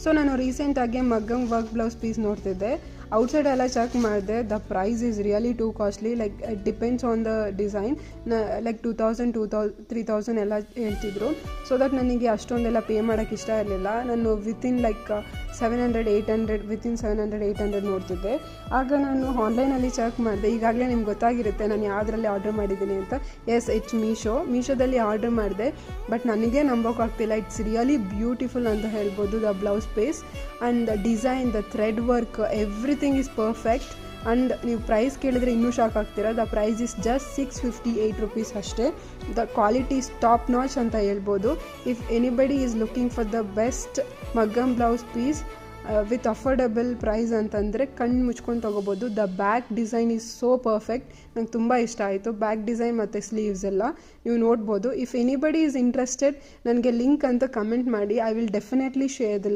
So ನಾನು ರೀಸೆಂಟಾಗಿ maggam work blouse piece ನೋಡ್ತಿದ್ದೆ. ಔಟ್ಸೈಡ್ ಎಲ್ಲ ಚೆಕ್ ಮಾಡಿದೆ. The price is really too costly. Like it depends on the design. Like 2000 ಎಲ್ಲ ಹೇಳ್ತಿದ್ರು. ಸೊ ದಟ್ ನನಗೆ ಅಷ್ಟೊಂದೆಲ್ಲ ಪೇ ಮಾಡೋಕ್ಕೆ ಇಷ್ಟ ಇರಲಿಲ್ಲ. ನಾನು ವಿತಿನ್ ಲೈಕ್ 700-800 ನೋಡ್ತಿದ್ದೆ. ಆಗ ನಾನು ಆನ್ಲೈನಲ್ಲಿ ಚೆಕ್ ಮಾಡಿದೆ. ಈಗಾಗಲೇ ನಿಮ್ಗೆ ಗೊತ್ತಾಗಿರುತ್ತೆ ನಾನು ಯಾವುದರಲ್ಲಿ ಆರ್ಡರ್ ಮಾಡಿದ್ದೀನಿ ಅಂತ. ಎಸ್, ಇಟ್ಸ್ ಮೀಶೋದಲ್ಲಿ ಆರ್ಡರ್ ಮಾಡಿದೆ. ಬಟ್ ನನಗೆ ನಂಬೋಕ್ಕಾಗ್ತಿಲ್ಲ. ಇಟ್ಸ್ ರಿಯಲಿ ಬ್ಯೂಟಿಫುಲ್ ಅಂತ ಹೇಳ್ಬೋದು. The blouse piece and the design, the thread work, everything is perfect. And ನೀವು ಪ್ರೈಸ್ ಕೇಳಿದ್ರೆ ಇನ್ನೂ ಶಾಕ್ ಆಗ್ತೀರಾ. The price is just 658 rupees ಅಷ್ಟೇ. The quality is top notch ಅಂತ ಹೇಳ್ಬೋದು. If anybody is looking for the best maggam blouse piece with affordable price ಅಂತಂದರೆ ಕಣ್ಣು ಮುಚ್ಕೊಂಡು ತೊಗೋಬೋದು. The back design is so perfect. ನಂಗೆ ತುಂಬ ಇಷ್ಟ ಆಯಿತು. ಬ್ಯಾಕ್ ಡಿಸೈನ್ ಮತ್ತು ಸ್ಲೀವ್ಸ್ ಎಲ್ಲ ನೀವು ನೋಡ್ಬೋದು. ಇಫ್ ಎನಿಬಡಿ ಈಸ್ ಇಂಟ್ರೆಸ್ಟೆಡ್ ನನಗೆ ಲಿಂಕ್ ಅಂತ ಕಮೆಂಟ್ ಮಾಡಿ. I will definitely share the link.